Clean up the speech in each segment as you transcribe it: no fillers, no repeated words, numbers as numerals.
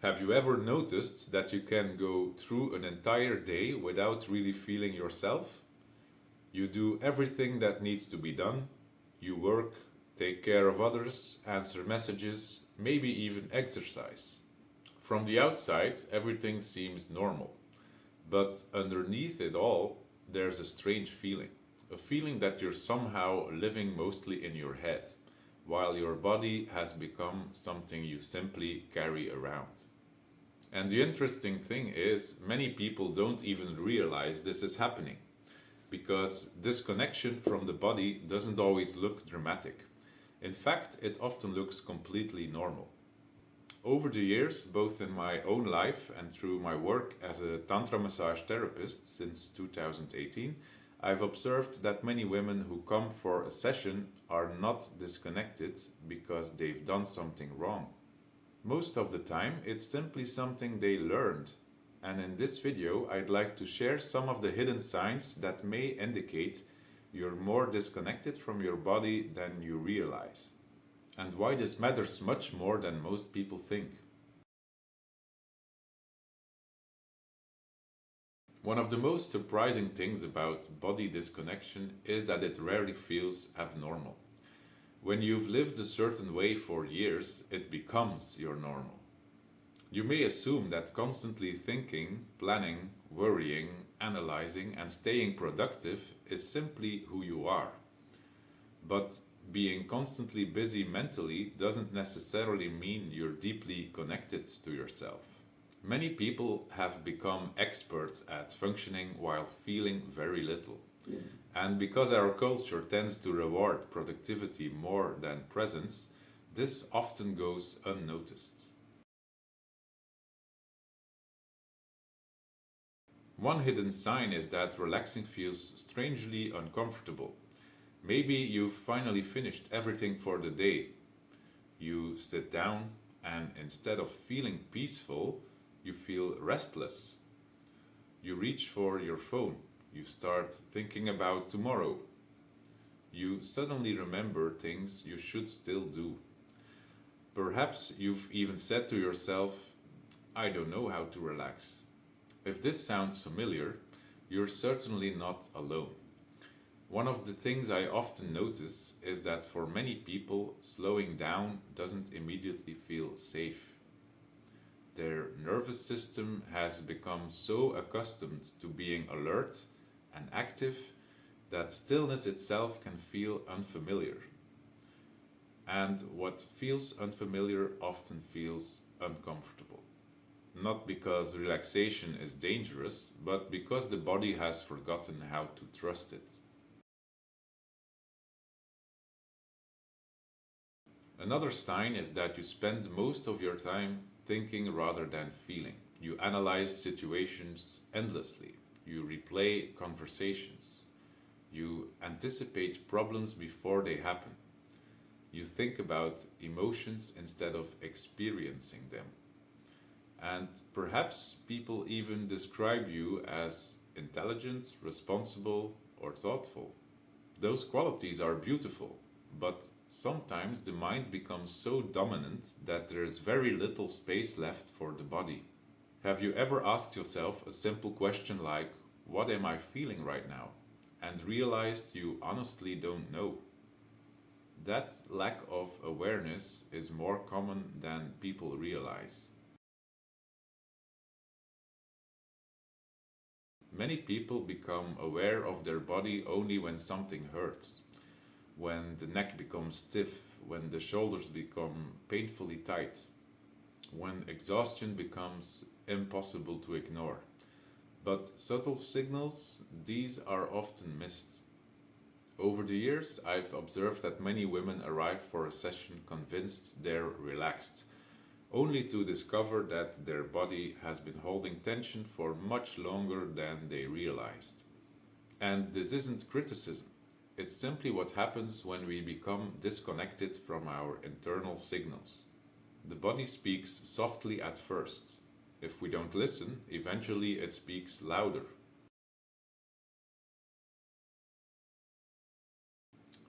Have you ever noticed that you can go through an entire day without really feeling yourself? You do everything that needs to be done. You work, take care of others, answer messages, maybe even exercise. From the outside, everything seems normal. But underneath it all, there's a strange feeling. A feeling that you're somehow living mostly in your head, while your body has become something you simply carry around. And the interesting thing is, many people don't even realize this is happening, because disconnection from the body doesn't always look dramatic. In fact, it often looks completely normal. Over the years, both in my own life and through my work as a Tantra massage therapist since 2018, I've observed that many women who come for a session are not disconnected because they've done something wrong. Most of the time, it's simply something they learned. And in this video, I'd like to share some of the hidden signs that may indicate you're more disconnected from your body than you realize, and why this matters much more than most people think. One of the most surprising things about body disconnection is that it rarely feels abnormal. When you've lived a certain way for years, it becomes your normal. You may assume that constantly thinking, planning, worrying, analyzing, and staying productive is simply who you are. But being constantly busy mentally doesn't necessarily mean you're deeply connected to yourself. Many people have become experts at functioning while feeling very little. And because our culture tends to reward productivity more than presence, this often goes unnoticed. One hidden sign is that relaxing feels strangely uncomfortable. Maybe you've finally finished everything for the day. You sit down, and instead of feeling peaceful, you feel restless. You reach for your phone. You start thinking about tomorrow. You suddenly remember things you should still do. Perhaps you've even said to yourself, I don't know how to relax. If this sounds familiar, you're certainly not alone. One of the things I often notice is that for many people, slowing down doesn't immediately feel safe. Their nervous system has become so accustomed to being alert and active that stillness itself can feel unfamiliar. And what feels unfamiliar often feels uncomfortable. Not because relaxation is dangerous, but because the body has forgotten how to trust it. Another sign is that you spend most of your time thinking rather than feeling. You analyze situations endlessly. You replay conversations. You anticipate problems before they happen. You think about emotions instead of experiencing them. And perhaps people even describe you as intelligent, responsible, or thoughtful. Those qualities are beautiful, but sometimes the mind becomes so dominant that there is very little space left for the body. Have you ever asked yourself a simple question like, what am I feeling right now? And realized you honestly don't know? That lack of awareness is more common than people realize. Many people become aware of their body only when something hurts, when the neck becomes stiff, when the shoulders become painfully tight, when exhaustion becomes impossible to ignore. But subtle signals, these are often missed. Over the years, I've observed that many women arrive for a session convinced they're relaxed, only to discover that their body has been holding tension for much longer than they realized. And this isn't criticism, it's simply what happens when we become disconnected from our internal signals. The body speaks softly at first. If we don't listen, eventually it speaks louder.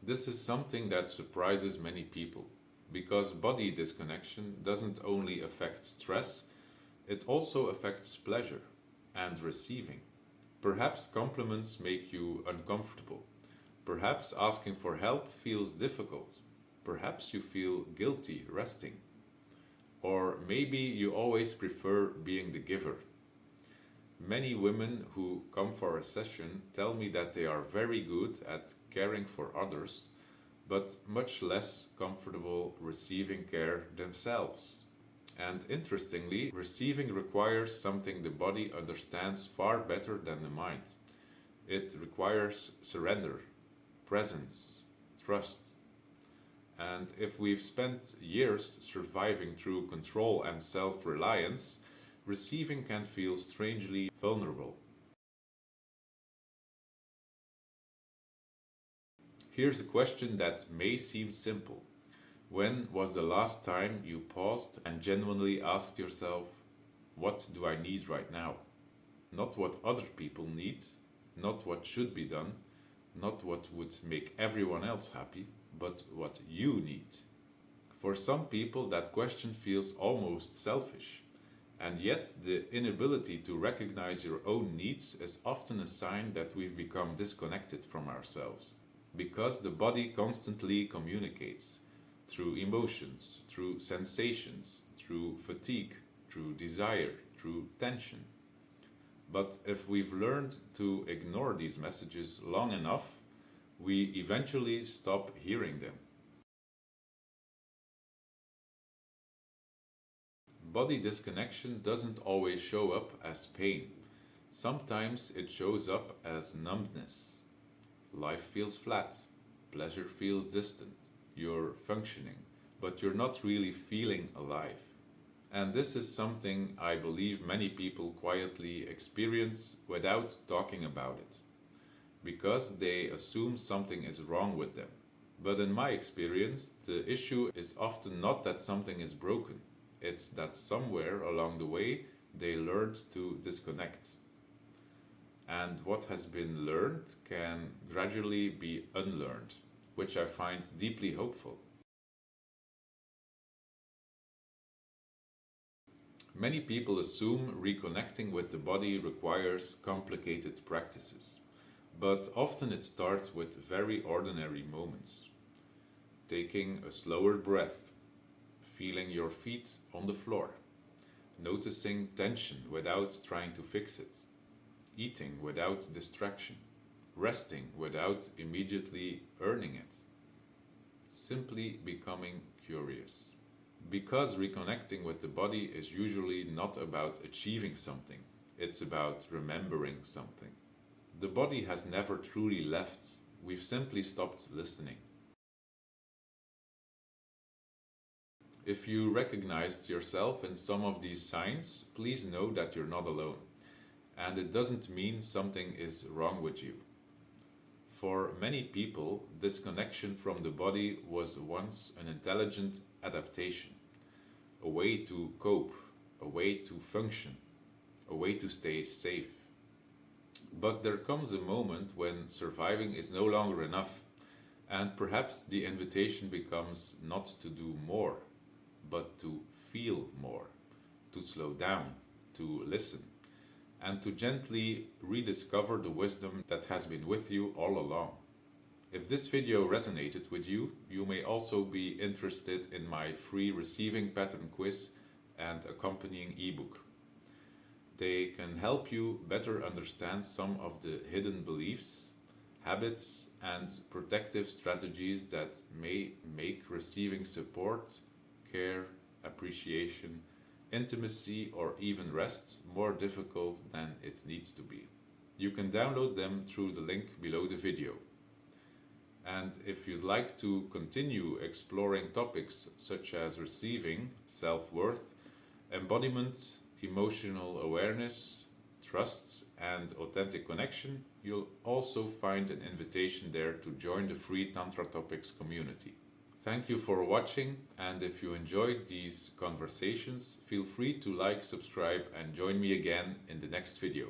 This is something that surprises many people because body disconnection doesn't only affect stress, It also affects pleasure and receiving. Perhaps compliments make you uncomfortable. Perhaps asking for help feels difficult. Perhaps you feel guilty resting. Or maybe you always prefer being the giver. Many women who come for a session tell me that they are very good at caring for others, but much less comfortable receiving care themselves. And interestingly, receiving requires something the body understands far better than the mind. It requires surrender, presence, trust. And if we've spent years surviving through control and self reliance, receiving can feel strangely vulnerable. Here's a question that may seem simple. When was the last time you paused and genuinely asked yourself, what do I need right now? Not what other people need, not what should be done, not what would make everyone else happy, but what you need. For some people, that question feels almost selfish, and yet the inability to recognize your own needs is often a sign that we've become disconnected from ourselves. Because the body constantly communicates through emotions, through sensations, through fatigue, through desire, through tension. But if we've learned to ignore these messages long enough, we eventually stop hearing them. Body disconnection doesn't always show up as pain. Sometimes it shows up as numbness. Life feels flat, pleasure feels distant, you're functioning, but you're not really feeling alive. And this is something I believe many people quietly experience without talking about it, because they assume something is wrong with them. But in my experience, the issue is often not that something is broken, it's that somewhere along the way they learned to disconnect. And what has been learned can gradually be unlearned, which I find deeply hopeful. Many people assume reconnecting with the body requires complicated practices, but often it starts with very ordinary moments. Taking a slower breath, feeling your feet on the floor, noticing tension without trying to fix it, eating without distraction, resting without immediately earning it, simply becoming curious. Because reconnecting with the body is usually not about achieving something, it's about remembering something. The body has never truly left, we've simply stopped listening. If you recognized yourself in some of these signs, please know that you're not alone. And it doesn't mean something is wrong with you. For many people, disconnection from the body was once an intelligent adaptation, a way to cope, a way to function, a way to stay safe. But there comes a moment when surviving is no longer enough, and perhaps the invitation becomes not to do more, but to feel more, to slow down, to listen, and to gently rediscover the wisdom that has been with you all along. If this video resonated with you, you may also be interested in my free receiving pattern quiz and accompanying ebook. They can help you better understand some of the hidden beliefs, habits, and protective strategies that may make receiving support, care, appreciation, intimacy, or even rest more difficult than it needs to be. You can download them through the link below the video. And if you'd like to continue exploring topics such as receiving, self worth, embodiment, emotional awareness, trusts, and authentic connection, you'll also find an invitation there to join the free Tantra Topics community. Thank you for watching, and if you enjoyed these conversations, feel free to like, subscribe, and join me again in the next video.